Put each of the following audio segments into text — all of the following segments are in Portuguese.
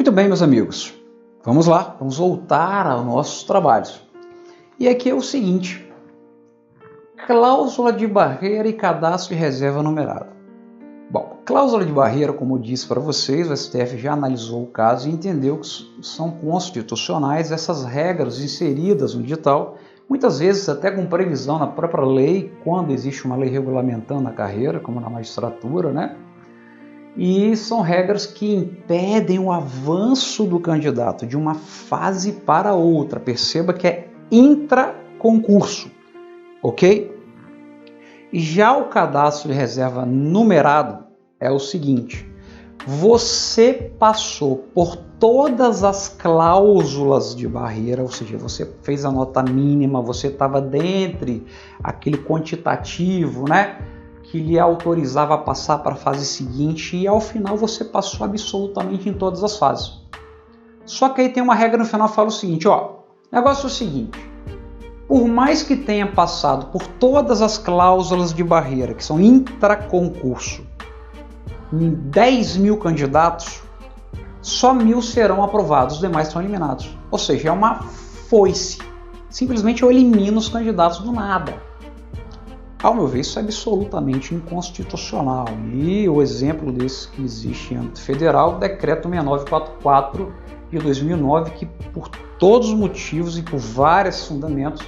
Muito bem, meus amigos, vamos lá, vamos voltar aos nossos trabalhos. E aqui é o seguinte: cláusula de barreira e cadastro de reserva numerado. Bom, cláusula de barreira, como eu disse para vocês, o STF já analisou o caso e entendeu que são constitucionais essas regras inseridas no edital, muitas vezes até com previsão na própria lei, quando existe uma lei regulamentando a carreira, como na magistratura, né? E são regras que impedem o avanço do candidato de uma fase para outra. Perceba que é intraconcurso, ok? E já o cadastro de reserva numerado é o seguinte: você passou por todas as cláusulas de barreira, ou seja, você fez a nota mínima, você estava dentro aquele quantitativo, né, que lhe autorizava a passar para a fase seguinte, e ao final você passou absolutamente em todas as fases. Só que aí tem uma regra no final que fala o seguinte, ó, negócio é o seguinte: por mais que tenha passado por todas as cláusulas de barreira, que são intraconcurso, em 10 mil candidatos, só 1.000 serão aprovados, os demais são eliminados. Ou seja, é uma foice. Simplesmente eu elimino os candidatos do nada. Ao meu ver, isso é absolutamente inconstitucional. E o exemplo desse que existe em âmbito federal, o Decreto 6944 de 2009, que por todos os motivos e por vários fundamentos,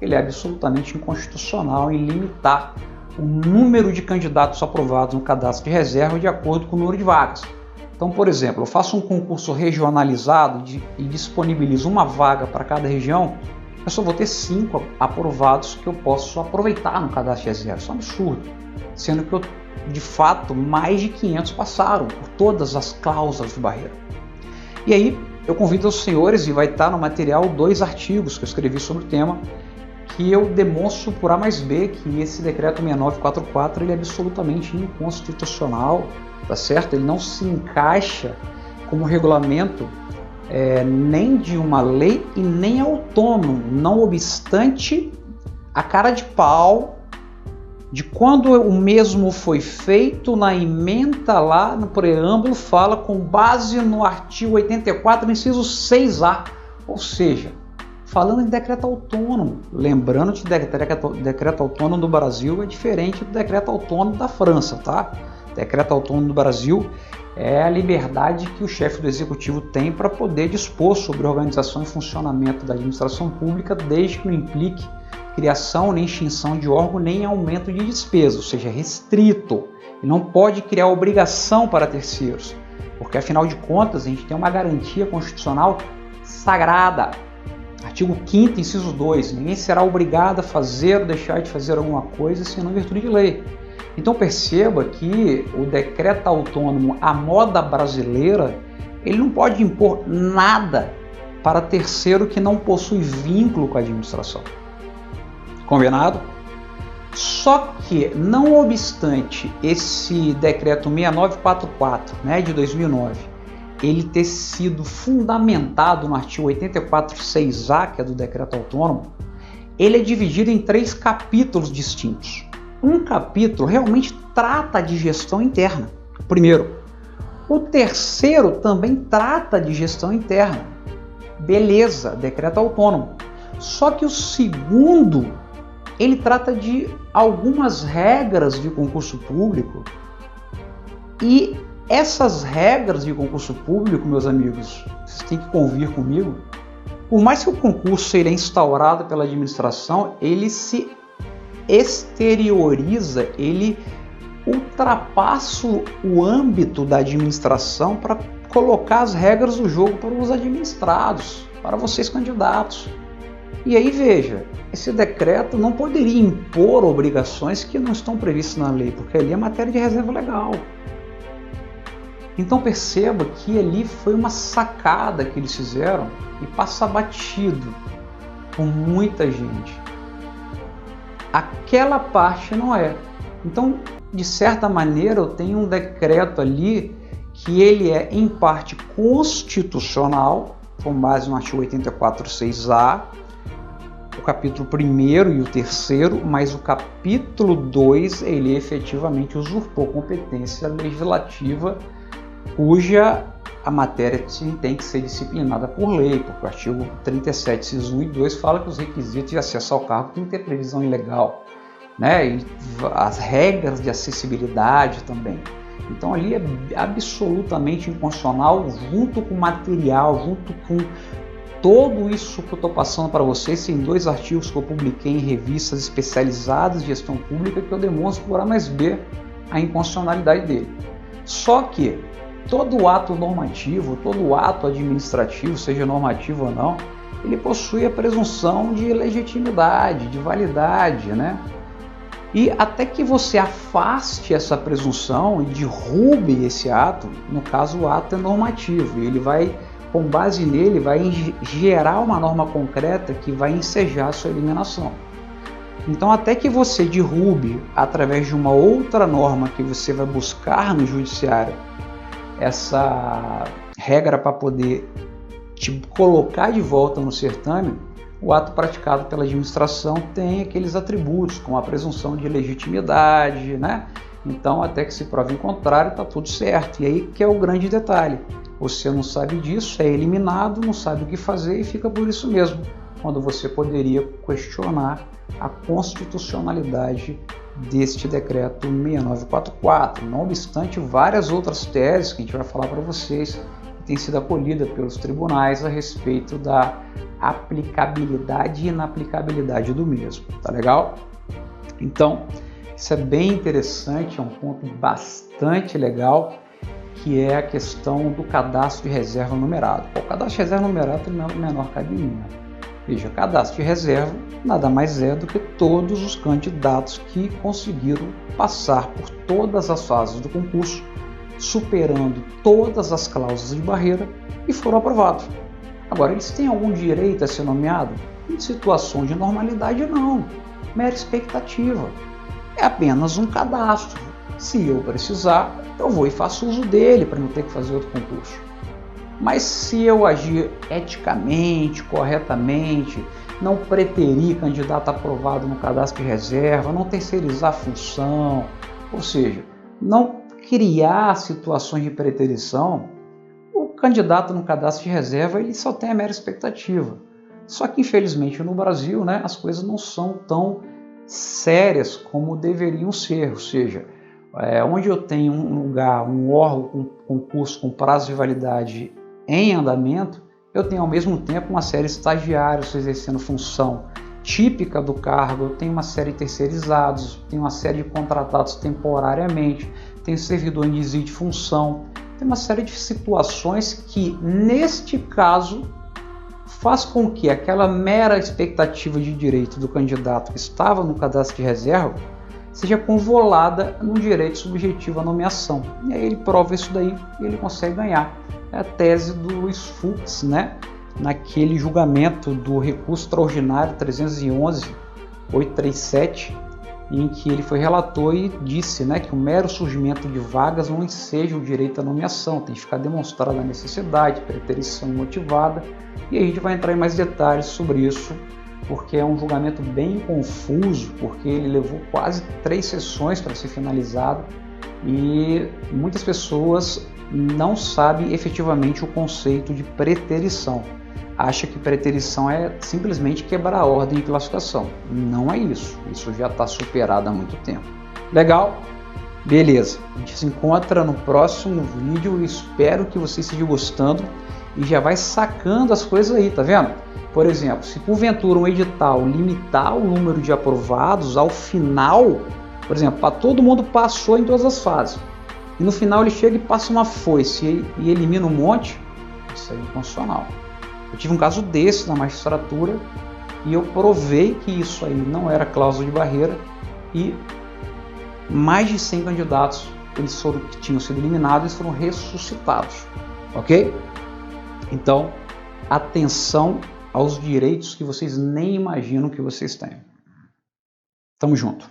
ele é absolutamente inconstitucional em limitar o número de candidatos aprovados no cadastro de reserva de acordo com o número de vagas. Então, por exemplo, eu faço um concurso regionalizado e disponibilizo uma vaga para cada região, eu só vou ter 5 aprovados que eu posso aproveitar no cadastro de reserva. Isso é um absurdo. Sendo que, de fato, mais de 500 passaram por todas as cláusulas de barreira. E aí, eu convido os senhores, e vai estar no material 2 artigos que eu escrevi sobre o tema, que eu demonstro por A mais B que esse decreto 6944 ele é absolutamente inconstitucional, tá certo? Ele não se encaixa como regulamento nem de uma lei e nem autônomo, não obstante a cara de pau de quando o mesmo foi feito na ementa lá no preâmbulo, fala com base no artigo 84, inciso 6A, ou seja, falando em decreto autônomo, lembrando que o decreto autônomo do Brasil é diferente do decreto autônomo da França, tá? Decreto autônomo do Brasil é a liberdade que o chefe do executivo tem para poder dispor sobre a organização e funcionamento da administração pública, desde que não implique criação nem extinção de órgão, nem aumento de despesa, ou seja, restrito. E não pode criar obrigação para terceiros, porque afinal de contas a gente tem uma garantia constitucional sagrada. Artigo 5º, inciso 2, ninguém será obrigado a fazer ou deixar de fazer alguma coisa senão em virtude de lei. Então perceba que o decreto autônomo à moda brasileira, ele não pode impor nada para terceiro que não possui vínculo com a administração. Combinado? Só que, não obstante esse decreto 6944, né, de 2009, ele ter sido fundamentado no artigo 84.6a, que é do decreto autônomo, ele é dividido em 3 capítulos distintos. Um capítulo realmente trata de gestão interna. Primeiro. O terceiro também trata de gestão interna. Beleza, decreto autônomo. Só que o segundo, ele trata de algumas regras de concurso público. E essas regras de concurso público, meus amigos, vocês têm que convir comigo, por mais que o concurso ele é instaurado pela administração, ele se exterioriza, ele ultrapassa o âmbito da administração para colocar as regras do jogo para os administrados, para vocês candidatos. E aí veja, esse decreto não poderia impor obrigações que não estão previstas na lei, porque ali é matéria de reserva legal. Então perceba que ali foi uma sacada que eles fizeram e passa batido por muita gente. Aquela parte não é. Então, de certa maneira, eu tenho um decreto ali que ele é, em parte, constitucional, com base no artigo 84.6a, o capítulo 1º e o 3º, mas o capítulo 2, ele efetivamente usurpou competência legislativa, cuja a matéria tem que ser disciplinada por lei, porque o artigo 37, incisos 1 e 2 fala que os requisitos de acesso ao cargo têm que ter previsão legal, né? E as regras de acessibilidade também. Então ali é absolutamente inconstitucional, junto com o material, junto com tudo isso que eu estou passando para vocês. Tem 2 artigos que eu publiquei em revistas especializadas de gestão pública que eu demonstro por A mais B a inconstitucionalidade dele. Só que todo ato normativo, todo ato administrativo, seja normativo ou não, ele possui a presunção de legitimidade, de validade, né? E até que você afaste essa presunção e derrube esse ato, no caso o ato é normativo, e ele vai, com base nele, vai gerar uma norma concreta que vai ensejar a sua eliminação. Então, até que você derrube, através de uma outra norma que você vai buscar no judiciário, essa regra para poder te colocar de volta no certame, o ato praticado pela administração tem aqueles atributos, como a presunção de legitimidade, né? Então, até que se prove em contrário, está tudo certo. E aí que é o grande detalhe. Você não sabe disso, é eliminado, não sabe o que fazer e fica por isso mesmo, quando você poderia questionar a constitucionalidade deste decreto 6944. Não obstante várias outras teses que a gente vai falar para vocês, que têm sido acolhidas pelos tribunais a respeito da aplicabilidade e inaplicabilidade do mesmo. Tá legal? Então, isso é bem interessante, é um ponto bastante legal, que é a questão do cadastro de reserva numerado. O cadastro de reserva numerado tem o menor cabimento. Veja, cadastro de reserva nada mais é do que todos os candidatos que conseguiram passar por todas as fases do concurso, superando todas as cláusulas de barreira e foram aprovados. Agora, eles têm algum direito a ser nomeado? Em situação de normalidade, não. Mera expectativa. É apenas um cadastro. Se eu precisar, eu vou e faço uso dele para não ter que fazer outro concurso. Mas se eu agir eticamente, corretamente, não preterir candidato aprovado no cadastro de reserva, não terceirizar a função, ou seja, não criar situações de preterição, o candidato no cadastro de reserva ele só tem a mera expectativa. Só que infelizmente no Brasil, né, as coisas não são tão sérias como deveriam ser, ou seja, onde eu tenho um lugar, um órgão com concurso com prazo de validade em andamento, eu tenho ao mesmo tempo uma série de estagiários exercendo função típica do cargo, eu tenho uma série de terceirizados, tenho uma série de contratados temporariamente, tenho servidor em desvio de função, tem uma série de situações que, neste caso, faz com que aquela mera expectativa de direito do candidato que estava no cadastro de reserva seja convolada no direito subjetivo à nomeação. E aí ele prova isso daí e ele consegue ganhar. É a tese do Luiz Fux, né? Naquele julgamento do recurso extraordinário 311.837, em que ele foi relator e disse, né, que o mero surgimento de vagas não enseja o direito à nomeação, tem que ficar demonstrada a necessidade, preterição motivada, e a gente vai entrar em mais detalhes sobre isso, porque é um julgamento bem confuso, porque ele levou quase 3 sessões para ser finalizado e muitas pessoas não sabem efetivamente o conceito de preterição. Acha que preterição é simplesmente quebrar a ordem de classificação. Não é isso. Isso já está superado há muito tempo. Legal? Beleza. A gente se encontra no próximo vídeo. Espero que você esteja gostando e já vai sacando as coisas aí, tá vendo? Por exemplo, se porventura um edital limitar o número de aprovados ao final, por exemplo, para todo mundo passou em todas as fases, e no final ele chega e passa uma foice e elimina um monte, isso é inconstitucional. Eu tive um caso desse na magistratura e eu provei que isso aí não era cláusula de barreira e mais de 100 candidatos que tinham sido eliminados, eles foram ressuscitados, ok? Então, atenção aos direitos que vocês nem imaginam que vocês têm. Tamo junto.